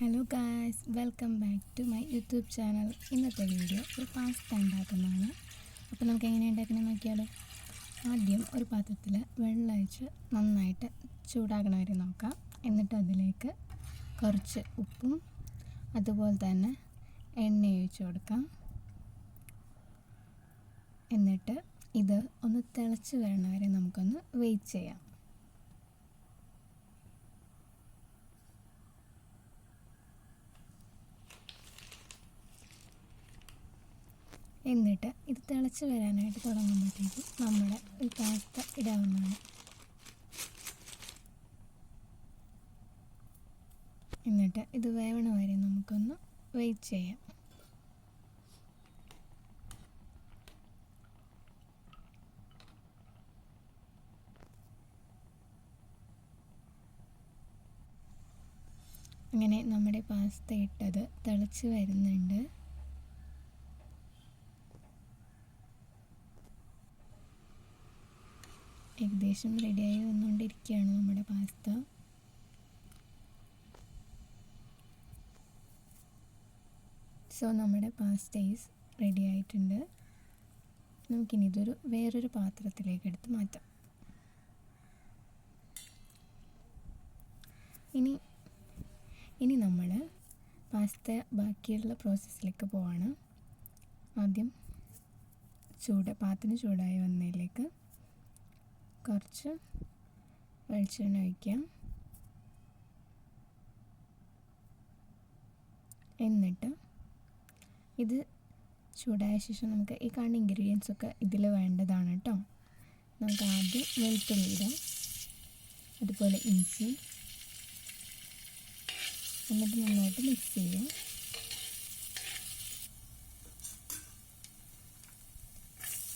Hello guys, welcome back to my YouTube channel. ഇന്നത്തെ video ഒരു pasta ഉണ്ടാക്കുന്നതാണ്. അപ്പോൾ നമുക്ക് എങ്ങനെ ഉണ്ടാക്കണമെന്ന് നോക്കിയാലോ. ആദ്യം ഒരു പാത്രത്തിൽ വെള്ളം ഒഴിച്ച് നന്നായിട്ട് ചൂടാകണ വരെ നോക്കാം. എന്നിട്ട് അതിലേക്ക് കുറച്ച് ഉപ്പും അതുപോലെ തന്നെ എണ്ണ ഒഴിച്ച് കൊടുക്കാം. എന്നിട്ട് ഇത് ഒന്ന് തിളച്ച് വരണ വരെ നമുക്കൊന്ന് വെയിറ്റ് ചെയ്യാം. എന്നിട്ട് ഇത് തിളച്ച് വരാനായിട്ട് തുടങ്ങുമ്പോഴത്തേക്കും നമ്മുടെ ഈ പാസ്ത ഇടാവുന്നതാണ്. എന്നിട്ട് ഇത് വേവണ വരെ നമുക്കൊന്ന് വെയിറ്റ് ചെയ്യാം. അങ്ങനെ നമ്മുടെ പാസ്ത ഇട്ടത് തിളച്ച് വരുന്നുണ്ട്. ഏകദേശം റെഡിയായി വന്നുകൊണ്ടിരിക്കുകയാണ് നമ്മുടെ പാസ്ത. നമ്മുടെ പാസ്ത ഈസ് റെഡി ആയിട്ടുണ്ട്. നമുക്കിനി ഇതൊരു വേറൊരു പാത്രത്തിലേക്ക് എടുത്ത് മാറ്റാം. ഇനി നമ്മൾ പാസ്ത ബാക്കിയുള്ള പ്രോസസ്സിലേക്ക് പോവാണ്. ആദ്യം പാത്രം ചൂടായി വന്നതിലേക്ക് കുറച്ച് വെളിച്ചെണ്ണ ഒഴിക്കാം. എന്നിട്ട് ഇത് ചൂടായ ശേഷം നമുക്ക് ഈ കാണുന്ന ഇൻഗ്രീഡിയൻസ് ഒക്കെ ഇതിൽ വേണ്ടതാണ് കേട്ടോ. നമുക്ക് ആദ്യം വെളുത്തുള്ളി ഇടാം, അതുപോലെ ഇഞ്ചി. എന്നിട്ട് നന്നായിട്ട് മിക്സ് ചെയ്യാം.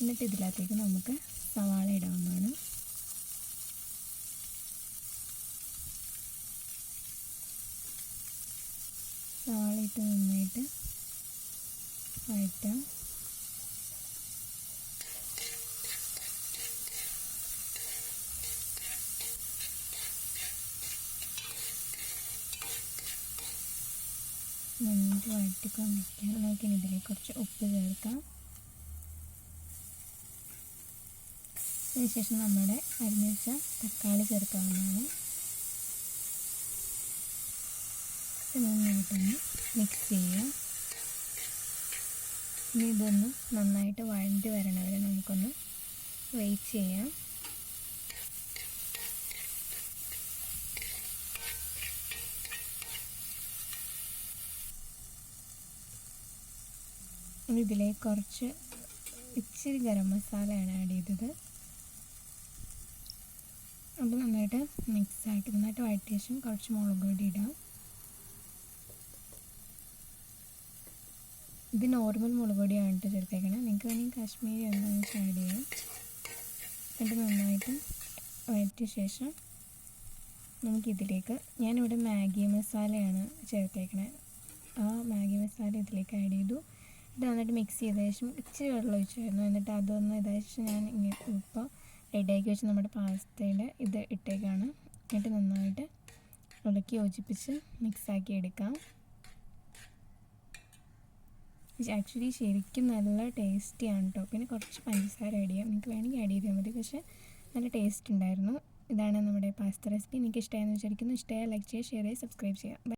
എന്നിട്ട് ഇതിനകത്തേക്ക് നമുക്ക് സവാള ഇടാവുന്നതാണ്. സവാള ഇട്ട് നന്നായിട്ട് വഴറ്റാം. നന്നായിട്ട് വഴറ്റിക്കൊണ്ടിരിക്കുക. നമുക്കിനി ഇതിലേക്ക് കുറച്ച് ഉപ്പ് ചേർക്കാം. അതിനുശേഷം നമ്മുടെ അരിഞ്ഞ് വെച്ച തക്കാളി ചേർക്കാവുന്നതാണ്. നന്നായിട്ടൊന്ന് മിക്സ് ചെയ്യാം. ഇനി ഇതൊന്ന് നന്നായിട്ട് വഴണ്ടി വരണ വരെ നമുക്കൊന്ന് വെയിറ്റ് ചെയ്യാം. ഇനി ഇതിലേക്ക് കുറച്ച് ഇച്ചിരി ഗരം മസാലയാണ് ആഡ് ചെയ്തത്. അപ്പോൾ നന്നായിട്ട് മിക്സായിട്ട് നന്നായിട്ട് വഴറ്റിയ ശേഷം കുറച്ച് മുളക് പൊടി ഇടാം. ഇത് നോർമൽ മുളക് പൊടിയാണ് ഇട്ട് ചേർത്തേക്കണം. നിങ്ങൾക്ക് വേണമെങ്കിൽ കാശ്മീരി എന്താണെന്ന് വെച്ചാൽ ആഡ് ചെയ്യാം. എന്നിട്ട് നന്നായിട്ട് വഴറ്റിയ ശേഷം നമുക്കിതിലേക്ക് ഞാനിവിടെ മാഗി മസാലയാണ് ചേർത്തേക്കണേ. ആ മാഗി മസാല ഇതിലേക്ക് ആഡ് ചെയ്തു. ഇത് നന്നായിട്ട് മിക്സ് ചെയ്ത ശേഷം ഇച്ചിരി വെള്ളം ഒഴിച്ചായിരുന്നു. എന്നിട്ട് അതൊന്ന് ഇതായ ശേഷം ഞാൻ ഇപ്പോൾ റെഡിയാക്കി വെച്ച് നമ്മുടെ പാസ്തയുടെ ഇത് ഇട്ടേക്കാണ്. എന്നിട്ട് നന്നായിട്ട് ഇളക്കി യോജിപ്പിച്ച് മിക്സാക്കി എടുക്കാം. ആക്ച്വലി ശരിക്കും നല്ല ടേസ്റ്റിയാണ് കേട്ടോ. പിന്നെ കുറച്ച് പഞ്ചസാര ആഡ് ചെയ്യാം. നിങ്ങൾക്ക് വേണമെങ്കിൽ ആഡ് ചെയ്താൽ മതി. പക്ഷേ നല്ല ടേസ്റ്റ് ഉണ്ടായിരുന്നു. ഇതാണ് നമ്മുടെ പാസ്ത റെസിപ്പി. എനിക്ക് ഇഷ്ടമായെന്ന് വിചാരിക്കുന്നു. ഇഷ്ടമായാൽ ലൈക്ക് ചെയ്യുക, ഷെയർ ചെയ്യുക, സബ്സ്ക്രൈബ് ചെയ്യുക.